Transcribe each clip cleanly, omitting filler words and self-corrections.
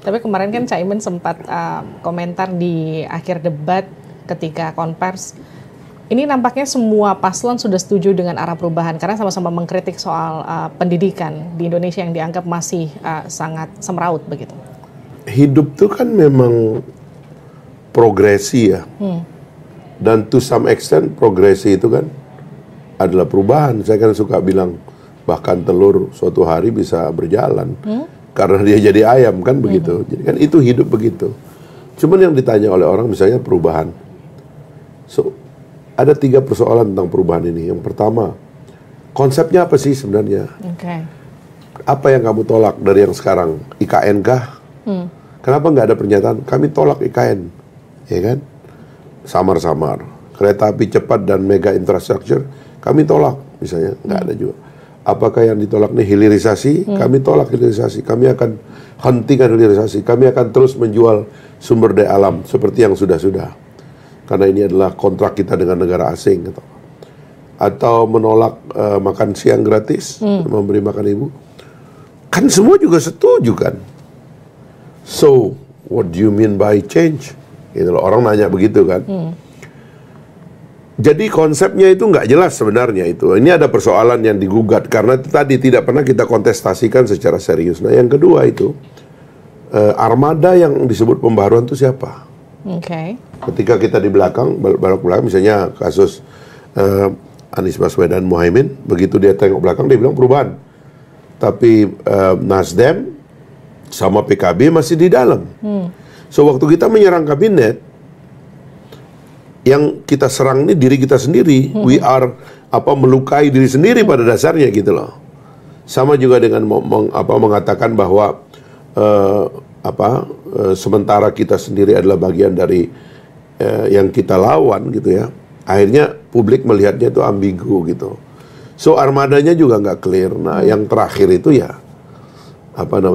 Tapi kemarin kan Caimin sempat komentar di akhir debat ketika konvers. Ini nampaknya semua paslon sudah setuju dengan arah perubahan karena sama-sama mengkritik soal pendidikan di Indonesia yang dianggap masih sangat semraut begitu. Hidup tuh kan memang progresi ya. Dan to some extent progresi itu kan adalah perubahan. Saya kan suka bilang bahkan telur suatu hari bisa berjalan karena dia jadi ayam kan begitu. Jadi kan itu hidup begitu. Cuman yang ditanya oleh orang misalnya perubahan. So ada 3 persoalan tentang perubahan ini. Yang pertama, konsepnya apa sih sebenarnya? Apa yang kamu tolak dari yang sekarang? IKN kah? Kenapa nggak ada pernyataan kami tolak IKN? Ya kan? Samar-samar. Kereta api cepat dan mega infrastructure kami tolak misalnya, nggak ada juga. Apakah yang ditolak nih hilirisasi? Kami tolak hilirisasi. Kami akan hentikan hilirisasi. Kami akan terus menjual sumber daya alam seperti yang sudah-sudah. Karena ini adalah kontrak kita dengan negara asing. Gitu. Atau menolak makan siang gratis, memberi makan ibu. Kan semua juga setuju kan. So, what do you mean by change? Gitu loh, orang nanya begitu kan. Jadi konsepnya itu nggak jelas sebenarnya itu. Ini ada persoalan yang digugat karena tadi tidak pernah kita kontestasikan secara serius. Nah yang kedua itu, armada yang disebut pembaharuan itu siapa? Ketika kita di belakang misalnya kasus Anies Baswedan Muhaimin, begitu dia tengok belakang dia bilang perubahan. Tapi Nasdem sama PKB masih di dalam. So waktu kita menyerang kabinet, yang kita serang ini diri kita sendiri. We are melukai diri sendiri pada dasarnya gitu loh. Sama juga dengan mengatakan bahwa sementara kita sendiri adalah bagian dari yang kita lawan gitu ya. Akhirnya publik melihatnya itu ambigu gitu. So armadanya juga nggak clear. Nah yang terakhir itu ya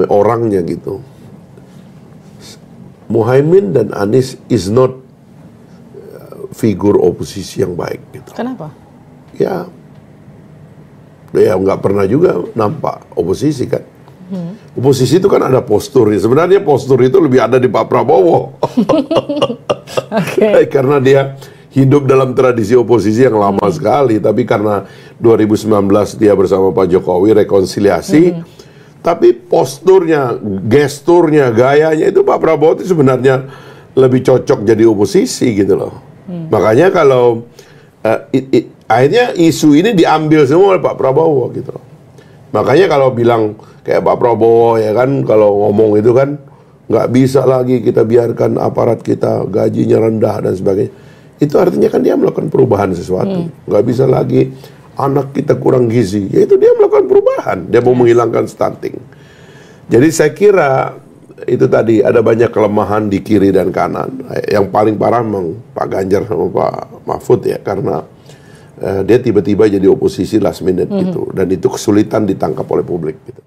orangnya gitu. Muhaimin dan Anies is not figur oposisi yang baik gitu. Kenapa? Ya nggak pernah juga nampak oposisi kan. Oposisi itu kan ada postur. Sebenarnya postur itu lebih ada di Pak Prabowo. Karena dia hidup dalam tradisi oposisi yang lama sekali. Tapi karena 2019 dia bersama Pak Jokowi rekonsiliasi. Tapi posturnya, gesturnya, gayanya itu Pak Prabowo itu sebenarnya lebih cocok jadi oposisi gitu loh. Makanya kalau akhirnya isu ini diambil semua oleh Pak Prabowo gitu loh. Makanya kalau bilang kayak Pak Prabowo ya kan, kalau ngomong itu kan nggak bisa lagi kita biarkan aparat kita gajinya rendah dan sebagainya. Itu artinya kan dia melakukan perubahan sesuatu. Nggak bisa lagi anak kita kurang gizi. Ya itu dia melakukan perubahan. Dia mau menghilangkan stunting. Jadi saya kira itu tadi ada banyak kelemahan di kiri dan kanan. Yang paling parah memang Pak Ganjar sama Pak Mahfud ya, karena dia tiba-tiba jadi oposisi last minute gitu, dan itu kesulitan ditangkap oleh publik gitu.